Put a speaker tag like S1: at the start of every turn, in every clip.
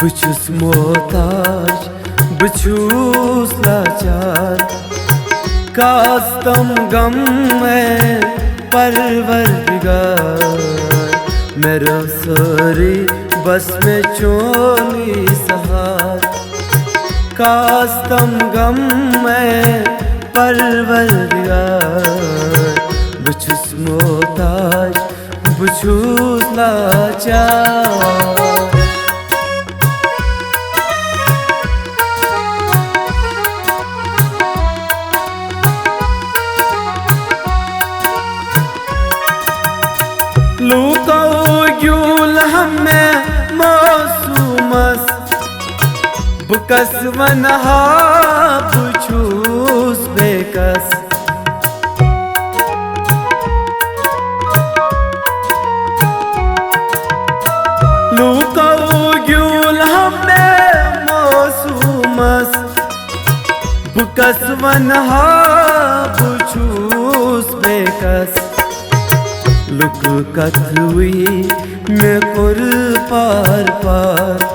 S1: बचुस मोहताज बचुस लाचार कास्तम गम में परवरदिगार मेरा सारी बस में चोली सहार कास्तम गम में परवरदिगार बचुस मोहताज बचुस लाचार लूको यूल हमें मौसूमस बुकस वनहा बुछूस बेकस लूको यूल हमें मौसूमस बुकस वनहा बुछूस बेकस लुक कथुई में कुर पार पार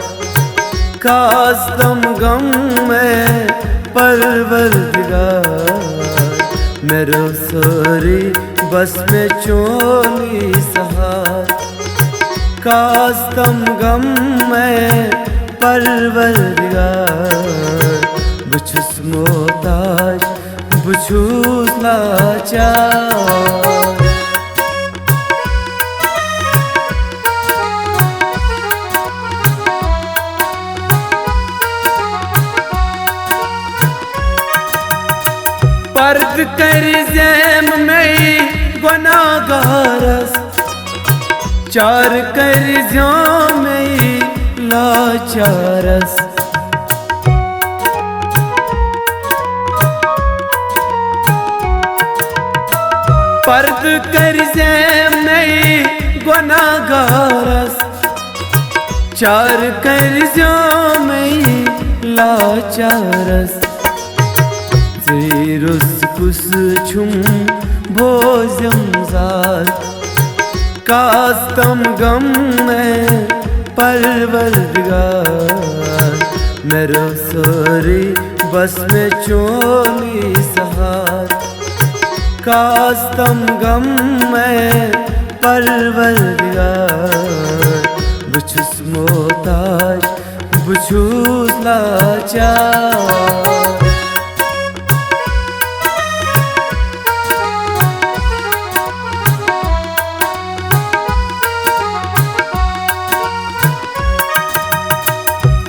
S1: कास्तम गम में परवरदिगार मेरा सारी बस में चोली सहार कास्तम गम में परवरदिगार बचुस मोहताज बचुस लाचार पर्द कर ज़ैम में गुनाहगारस चार कर ज़ाम में लाचारस पर्द कर ज़ैम में गुनाहगारस चार कर ज़ाम में लाचारस ज़ेरुस कुस छुम भोजम ज़ाल कास्तम गम में परवरदिगार मेरा सारी बस में चोली सहार कास्तम गम में परवरदिगार बचुस मोहताज बचुस लाचार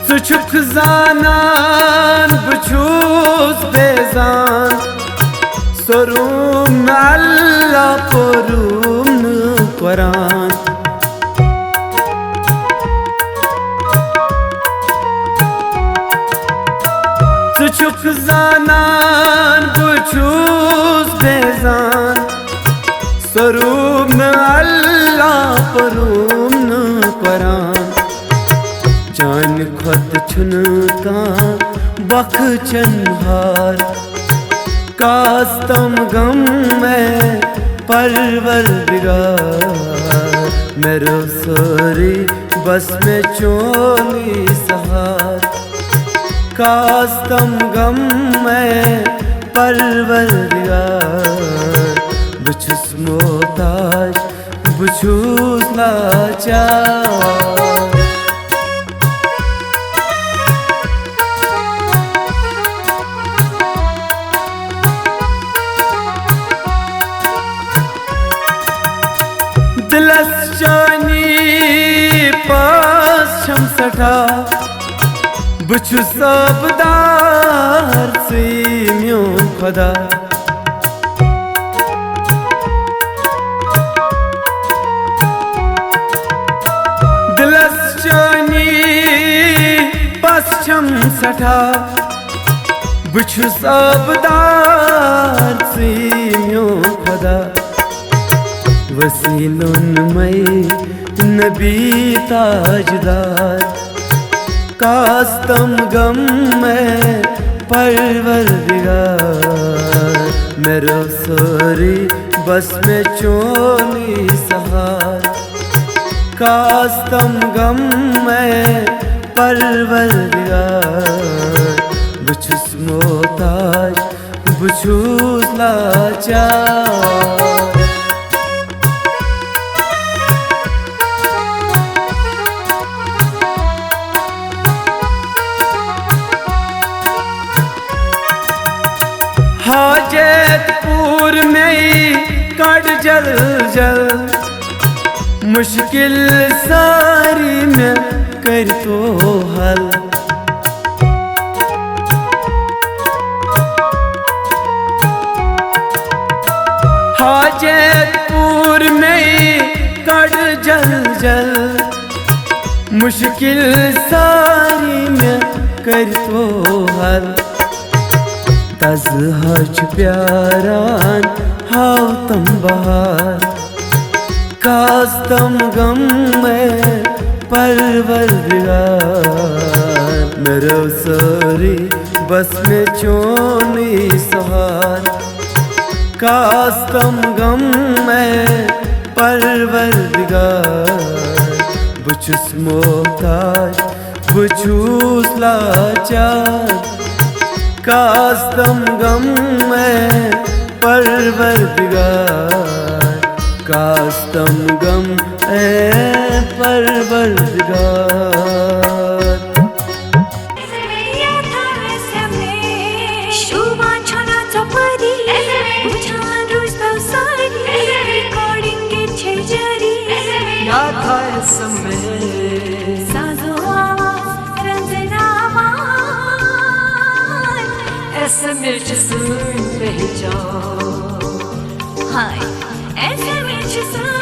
S1: सुछुक ज़ानान बचुस बेजान सरूम अल्लाह परूम कुरान सुछुक ज़ानान बचुस बेजान सरूम अल्लाह परूम कुरान जान खुद छुनका बख चन्हार कास्तम गम में परवरदिगार मेरा सारी बस में चोली सहार कास्तम गम में परवरदिगार बचुस मोहताज बचुस लाचार दिलस जानी पास छम सठा बचुस आबदार से म्यों खुदा दिलस जानी पास छम सठा बचुस आबदार से म्यों खुदा वसीलों में नबी ताजदार कास्तम गम में परवरदिगार मेरा सारी बस में चोली सहार कास्तम गम में परवरदिगार बह छुस मोहताज बह छुस लाचार हाजतपुर में कट जल जल मुश्किल सारी में कर तो हल हाजतपुर में कट जल जल मुश्किल सारी में कर तो हल तज़हज प्यारान हाव तम बहार कास्तम गम में परवरदिगार मेरो सोरी बस में चोनी सहार कास्तम गम में परवरदिगार बह छुस मोहताज बह छुस लाचार कास्तम गम में परवरदिगार कास्तम गम परवरदिगार
S2: SMH सुन पहचान हाय SMH सुन